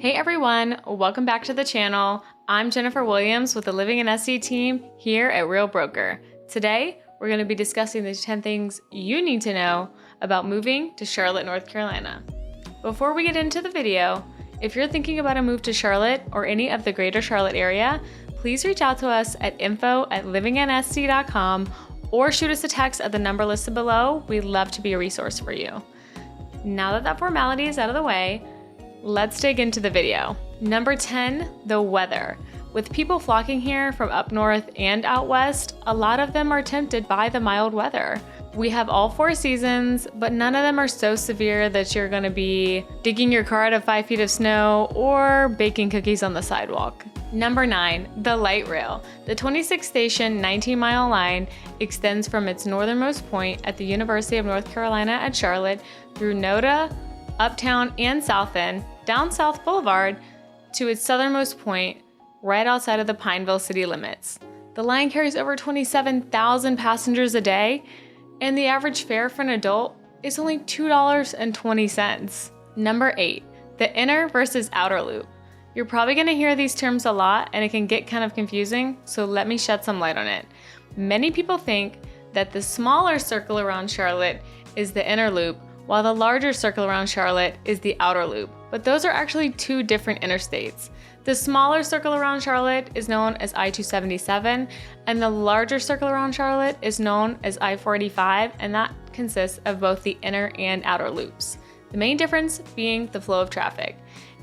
Hey everyone, welcome back to the channel. I'm Jennifer Williams with the Living in SC team here at Real Broker. Today, we're going to be discussing the 10 things you need to know about moving to Charlotte, North Carolina. Before we get into the video, if you're thinking about a move to Charlotte or any of the greater Charlotte area, please reach out to us at info@livinginsc.com or shoot us a text at the number listed below. We'd love to be a resource for you. Now that that formality is out of the way, let's dig into the video. Number 10, the weather. With people flocking here from up north and out west, a lot of them are tempted by the mild weather. We have all 4 seasons, but none of them are so severe that you're gonna be digging your car out of 5 feet of snow or baking cookies on the sidewalk. Number 9, the light rail. The 26-station, 19-mile line extends from its northernmost point at the University of North Carolina at Charlotte through NODA, Uptown and South End, down South Boulevard to its southernmost point right outside of the Pineville city limits. The line carries over 27,000 passengers a day, and the average fare for an adult is only $2.20. Number 8, the inner versus outer loop. You're probably going to hear these terms a lot and it can get kind of confusing, so let me shed some light on it. Many people think that the smaller circle around Charlotte is the inner loop, while the larger circle around Charlotte is the outer loop. But those are actually 2 different interstates. The smaller circle around Charlotte is known as I-277, and the larger circle around Charlotte is known as I-485, and that consists of both the inner and outer loops. The main difference being the flow of traffic.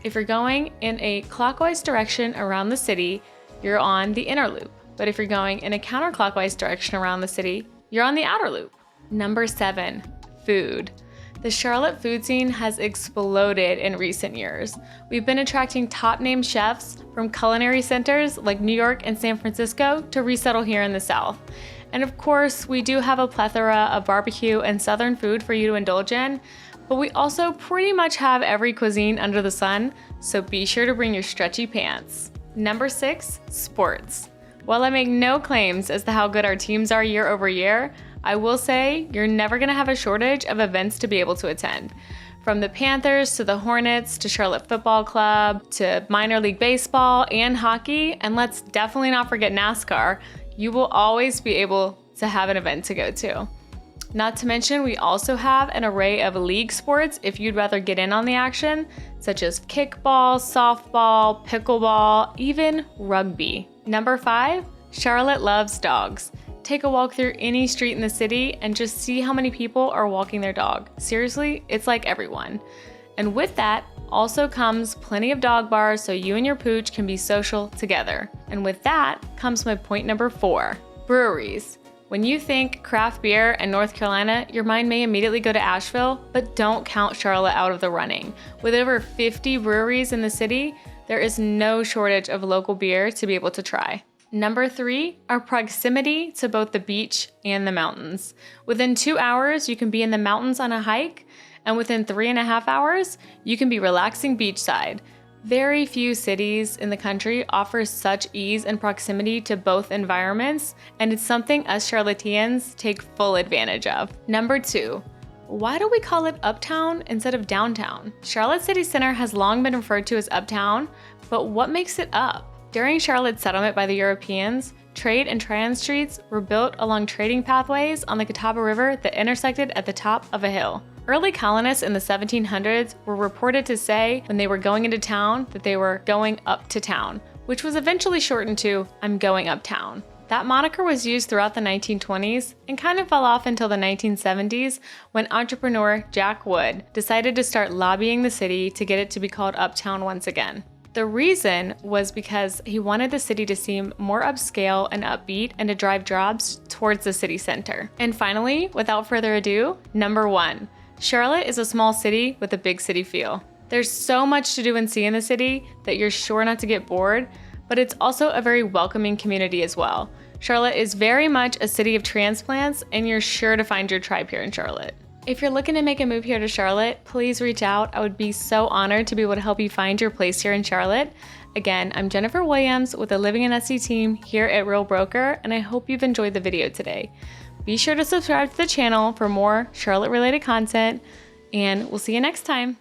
If you're going in a clockwise direction around the city, you're on the inner loop. But if you're going in a counterclockwise direction around the city, you're on the outer loop. Number 7, food. The Charlotte food scene has exploded in recent years. We've been attracting top-name chefs from culinary centers like New York and San Francisco to resettle here in the South. And of course, we do have a plethora of barbecue and Southern food for you to indulge in, but we also pretty much have every cuisine under the sun, so be sure to bring your stretchy pants. Number 6, sports. While I make no claims as to how good our teams are year over year, I will say you're never gonna have a shortage of events to be able to attend. From the Panthers to the Hornets to Charlotte Football Club to minor league baseball and hockey, and let's definitely not forget NASCAR, you will always be able to have an event to go to. Not to mention, we also have an array of league sports if you'd rather get in on the action, such as kickball, softball, pickleball, even rugby. Number 5, Charlotte loves dogs. Take a walk through any street in the city and just see how many people are walking their dog. Seriously, it's like everyone. And with that also comes plenty of dog bars so you and your pooch can be social together. And with that comes my point number 4, breweries. When you think craft beer and North Carolina, your mind may immediately go to Asheville, but don't count Charlotte out of the running. With over 50 breweries in the city, there is no shortage of local beer to be able to try. Number 3, our proximity to both the beach and the mountains. Within 2 hours, you can be in the mountains on a hike, and within 3.5 hours, you can be relaxing beachside. Very few cities in the country offer such ease and proximity to both environments, and it's something us Charlotteans take full advantage of. Number 2, why do we call it Uptown instead of downtown? Charlotte City Center has long been referred to as Uptown, but what makes it up? During Charlotte's settlement by the Europeans, trade and trans streets were built along trading pathways on the Catawba River that intersected at the top of a hill. Early colonists in the 1700s were reported to say when they were going into town that they were going up to town, which was eventually shortened to I'm going uptown. That moniker was used throughout the 1920s and kind of fell off until the 1970s when entrepreneur Jack Wood decided to start lobbying the city to get it to be called Uptown once again. The reason was because he wanted the city to seem more upscale and upbeat and to drive jobs towards the city center. And finally, without further ado, number 1, Charlotte is a small city with a big city feel. There's so much to do and see in the city that you're sure not to get bored, but it's also a very welcoming community as well. Charlotte is very much a city of transplants, and you're sure to find your tribe here in Charlotte. If you're looking to make a move here to Charlotte, please reach out. I would be so honored to be able to help you find your place here in Charlotte. Again, I'm Jennifer Williams with the Living in SC team here at Real Broker, and I hope you've enjoyed the video today. Be sure to subscribe to the channel for more Charlotte-related content, and we'll see you next time.